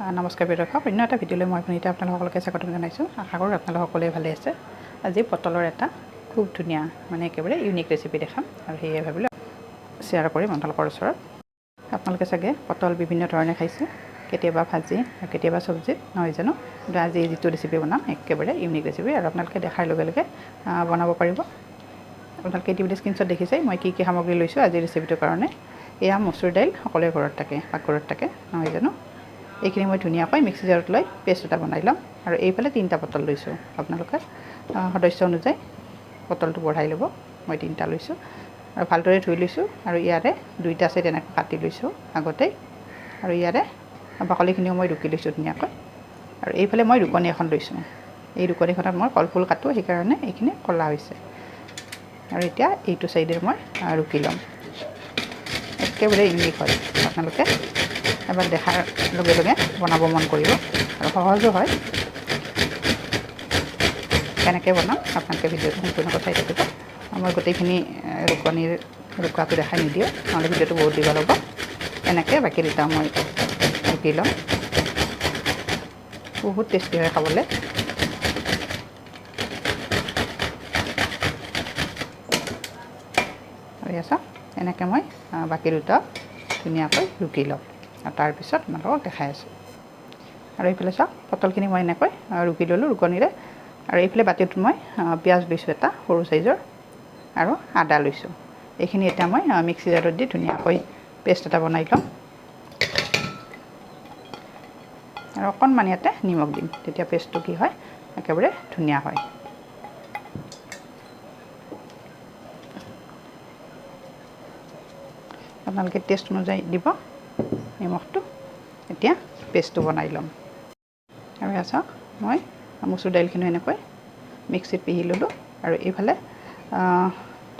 নমস্কাৰ প্ৰিয় দৰ্শক, অন্য এটা ভিডিঅ'লৈ মই পুনিতে আপোনালোকলৈকে স্বাগতম জনাইছোঁ। আশা কৰোঁ আপোনালোক সকলোৱে ভালে আছে। আজি পটলৰ এটা খুব ধুনীয়া একেবাৰে ইউনিক ৰেচিপি দেখাম আৰু সেয়ে ভাবিলোঁ শ্বেয়াৰ কৰিম আপোনালোকৰ ওচৰত। আপোনালোকে চাগে পটল বিভিন্ন ধৰণে খাইছে, কেতিয়াবা ভাজি আৰু কেতিয়াবা চব্জিত, নহয় জানো? কিন্তু আজি যিটো ৰেচিপি বনাম একেবাৰে ইউনিক ৰেচিপি আৰু আপোনালোকে দেখাৰ লগে লগে বনাব পাৰিব। আপোনালোকে ইতিমধ্যে স্ক্ৰীনশ্বট দেখিছে মই কি কি সামগ্ৰী লৈছোঁ আজিৰ ৰেচিপিটোৰ কাৰণে। এয়া মচুৰ দাইল সকলোৰে ঘৰত থাকে, পাকঘৰত থাকে, নহয় জানো? এইখিনি মই ধুনীয়াকৈ মিক্সি জাৰত লৈ পেষ্ট এটা বনাই ল'ম আৰু এইফালে 3টা পটল লৈছোঁ। আপোনালোকে সদস্য অনুযায়ী পটলটো বঢ়াই ল'ব। মই 3টা লৈছোঁ আৰু ভালদৰে ধুই লৈছোঁ আৰু ইয়াৰে 2টা আছে তেনেকৈ কাটি লৈছোঁ আগতেই আৰু ইয়াৰে বাকলিখিনিও মই ৰুকি লৈছোঁ ধুনীয়াকৈ। আৰু এইফালে মই ৰুকনি এখন লৈছোঁ। এই ৰুকনিখনত মই কলফুল কাটোঁ, সেইকাৰণে এইখিনি ক'লা হৈছে। আৰু এতিয়া এইটো চাইডে মই ৰুকি ল'ম। একেবাৰে ইউনিক হয়, আপোনালোকে এবাৰ দেখাৰ লগে লগে বনাব মন কৰিব আৰু সহজো হয়। কেনেকৈ বনাম আপোনালোকে ভিডিঅ'টো সম্পূৰ্ণকৈ চাই থাকিব। মই গোটেইখিনি ৰুকাটো দেখাই নিদিওঁ, নহ'লে ভিডিঅ'টো বহুত দীঘল হ'ব। এনেকৈ বাকী দুটা মই ৰুকি ল'ম। বহুত টেষ্টি হয় খাবলৈ। আৰু আছা এনেকৈ মই বাকী দুটা ধুনীয়াকৈ ৰুকি ল'ম আৰু তাৰপিছত আপোনালোকক দেখাই আছোঁ। আৰু এইফালে চাওক পটলখিনি মই এনেকৈ ৰুকি ল'লোঁ ৰুকনিৰে। আৰু এইফালে বাতিটোত মই পিঁয়াজ লৈছোঁ এটা সৰু চাইজৰ আৰু আদা লৈছোঁ। এইখিনি এতিয়া মই মিক্সি জাৰত দি ধুনীয়াকৈ পেষ্ট এটা বনাই ল'ম আৰু অকণমান ইয়াতে নিমখ দিম, তেতিয়া পেষ্টটো কি হয় একেবাৰে ধুনীয়া হয়। আপোনালোকে টেষ্ট অনুযায়ী দিব নিমখটো। এতিয়া পেষ্টটো বনাই ল'ম। আৰু চাওক মই মচুৰ দাইলখিনি এনেকৈ মিক্সিত পিহি ল'লোঁ আৰু এইফালে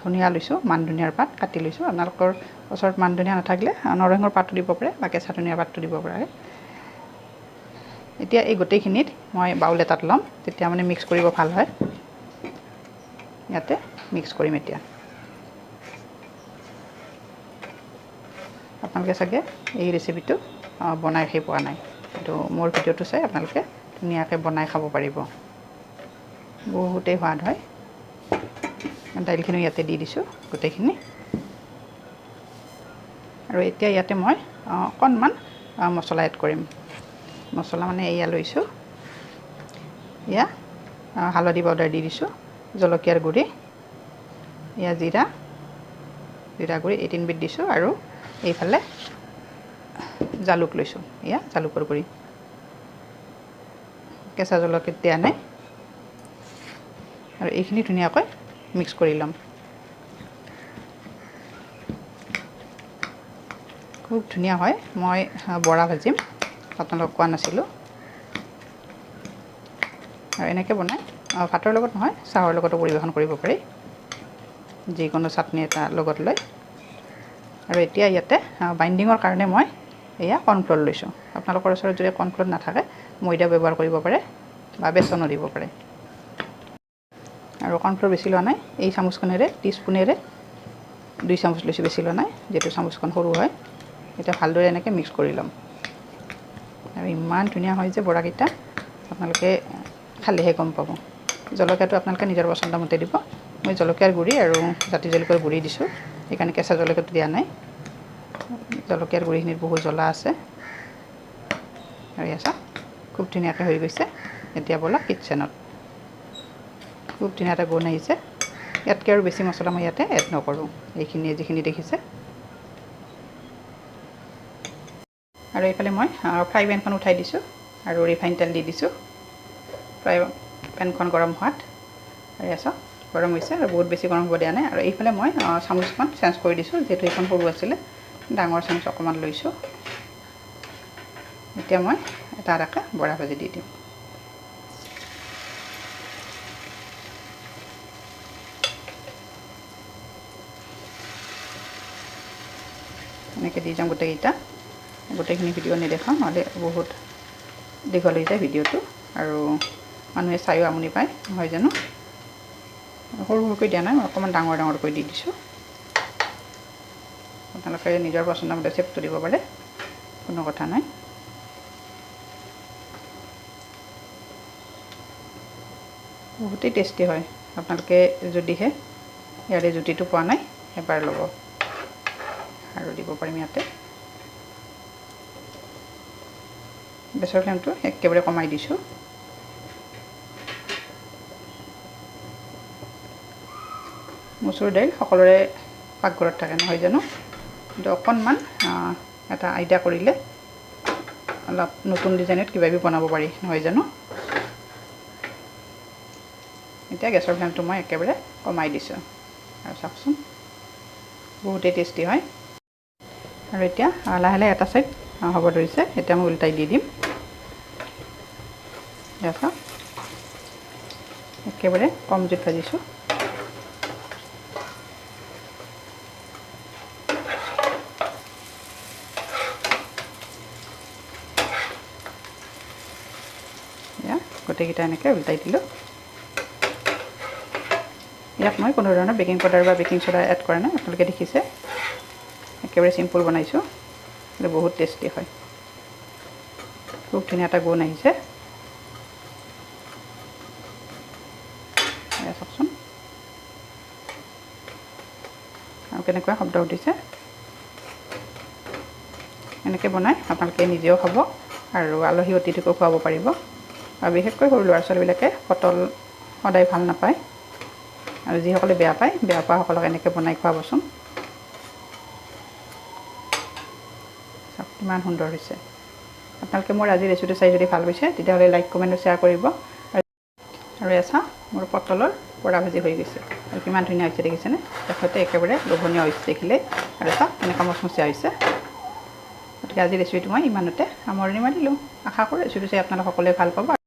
ধনিয়া লৈছোঁ, মান ধনিয়াৰ পাত কাটি লৈছোঁ। আপোনালোকৰ ওচৰত মান ধনিয়া নাথাকিলে নৰসিংহৰ পাতটো দিব পাৰে বা কেঁচা ধনিয়াৰ পাতটো দিব পাৰে। এতিয়া এই গোটেইখিনিত মই বাউল এটাত ল'ম, তেতিয়া মিক্স কৰিব ভাল হয়। ইয়াতে মিক্স কৰিম এতিয়া। আপোনালোকে চাগে এই ৰেচিপিটো বনাই খাই পোৱা নাই, কিন্তু মোৰ ভিডিঅ'টো চাই আপোনালোকে ধুনীয়াকৈ বনাই খাব পাৰিব। বহুতেই সোৱাদ হয়। দাইলখিনি ইয়াতে দি দিছোঁ গোটেইখিনি। আৰু এতিয়া ইয়াতে মই অকণমান মছলা এড কৰিম। মছলা এয়া লৈছোঁ, এয়া হালধি পাউডাৰ দি দিছোঁ, জলকীয়াৰ গুড়ি, এয়া জিৰা গুড়ি এই 3বিধ দিছোঁ আৰু এইফালে জালুক লৈছোঁ, এয়া জালুকৰ গুড়ি, কেঁচা জলকীয়া দিয়া নাই। আৰু এইখিনি ধুনীয়াকৈ মিক্স কৰি ল'ম। খুব ধুনীয়া হয়। মই বৰা ভাজিম, আপোনালোকক কোৱা নাছিলোঁ। আৰু এনেকৈ বনাই ভাতৰ লগত নহয় চাহৰ লগতো পৰিৱেশন কৰিব পাৰি, যিকোনো চাটনি এটা লগত লৈ। আৰু এতিয়া ইয়াতে বাইণ্ডিঙৰ কাৰণে মই এয়া কৰ্ণফ্ল'ৰ লৈছোঁ। আপোনালোকৰ ওচৰত যদি কৰ্ণফ্ল'ৰ নাথাকে ময়দা ব্যৱহাৰ কৰিব পাৰে বা বেচনো দিব পাৰে। আৰু কৰ্ণফ্ল'ৰ বেছি লোৱা নাই, এই চামুচখনেৰে টিস্পুনেৰে 2 চামুচ লৈছোঁ, বেছি লোৱা নাই যিহেতু চামুচখন সৰু হয়। এতিয়া ভালদৰে এনেকৈ মিক্স কৰি ল'ম। আৰু ইমান ধুনীয়া হয় যে বৰাকেইটা, আপোনালোকে খালেহে গম পাব। জলকীয়াটো আপোনালোকে নিজৰ পচন্দ মতে দিব। মই জলকীয়াৰ গুড়ি আৰু জাতি জলকীয়াৰ গুড়ি দিছোঁ, সেইকাৰণে কেঁচা জলকীয়াটো দিয়া নাই। জলকীয়াৰ গুড়িখিনিত বহুত জ্বলা আছে। আৰু চাওক খুব ধুনীয়াকৈ হৈ গৈছে। এতিয়া ব'লক কিটচেনত। খুব ধুনীয়া এটা গোন্ধ আহিছে। ইয়াতকৈ আৰু বেছি মছলা মই ইয়াতে এড নকৰোঁ, এইখিনিয়ে যিখিনি দেখিছে। আৰু এইফালে মই ফ্ৰাই পেনখন উঠাই দিছোঁ আৰু ৰিফাইন তেল দি দিছোঁ। ফ্ৰাই পেনখন গৰম হোৱাত আৰু চাওক গৰম হৈছে আৰু বহুত বেছি গৰম হ'ব দিয়া নাই। আৰু এইফালে মই চামুচখন চেঞ্জ কৰি দিছোঁ, যিহেতু এইখন সৰু আছিলে, ডাঙৰ চামুচ অকণমান লৈছোঁ। এতিয়া মই এটা এটাকৈ বৰা ভাজি দি দিম। এনেকৈ দি যাম গোটেইখিনি ভিডিঅ' নেদেখাওঁ, নহ'লে বহুত দীঘল হৈ যায় ভিডিঅ'টো আৰু মানুহে চায়ো আমনি পায়, নহয় জানো? সৰু সৰুকৈ দিয়া নাই, মই অকণমান ডাঙৰকৈ দি দিছোঁ। আপোনালোকে নিজৰ পচন্দ মতে চেপটো দিব পাৰে, কোনো কথা নাই। বহুতেই টেষ্টি হয় আপোনালোকে যদিহে ইয়াৰে জুতিটো পোৱা নাই এবাৰ ল'ব আৰু দিব পাৰিম ইয়াতে গেছৰ ফ্লেমটো একেবাৰে কমাই দিছোঁ মচুৰ দাইল সকলোৰে পাকঘৰত থাকে নহয় জানো কিন্তু অকণমান এটা আইডিয়া কৰিলে অলপ নতুন ডিজাইনত কিবা বনাব পাৰি নহয় জানো এতিয়া গেছৰ ফ্লেমটো মই একেবাৰে কমাই দিছোঁ আৰু চাওকচোন বহুতেই টেষ্টি হয় আৰু এতিয়া লাহে লাহে এটা চাইড হ'ব ধৰিছে এতিয়া মই উল্টাই দি দিম চাওক একেবাৰে কম জুইত ভাজিছোঁ গোটেইকেইটা এনেকৈ উল্টাই দিলোঁ ইয়াত মই কোনো ধৰণৰ বেকিং পাউডাৰ বা বেকিং চ'ডা এড কৰা নাই আপোনালোকে দেখিছে একেবাৰে চিম্পুল বনাইছোঁ কিন্তু বহুত টেষ্টি হয় খুব ধুনীয়া এটা গুণ আহিছে চাওকচোন আৰু কেনেকুৱা শব্দ উঠিছে এনেকৈ বনাই আপোনালোকে নিজেও খাব আৰু আলহী অতিথিকো খুৱাব পাৰিব আৰু বিশেষকৈ সৰু ল'ৰা ছোৱালীবিলাকে পটল সদায় ভাল নাপায় আৰু যিসকলে বেয়া পোৱাসকলক এনেকৈ বনাই খুৱাবচোন চাওক কিমান সুন্দৰ হৈছে আপোনালোকে মোৰ আজি ৰেচিপিটো চাই যদি ভাল পাইছে তেতিয়াহ'লে লাইক কমেণ্ট শ্বেয়াৰ কৰিব আৰু এছা মোৰ পটলৰ পৰা ভাজি হৈ গৈছে আৰু কিমান ধুনীয়া হৈছে দেখিছেনে দেখোঁতে একেবাৰে লোভনীয় হৈছে দেখিলে আৰু চাওক কেনেকুৱা মচমচীয়া হৈছে গতিকে আজি ৰেচিপিটো মই ইমানতে সামৰণি মাৰিলোঁ আশা কৰোঁ ৰেচিপিটো চাই আপোনালোক সকলোৱে ভাল পাব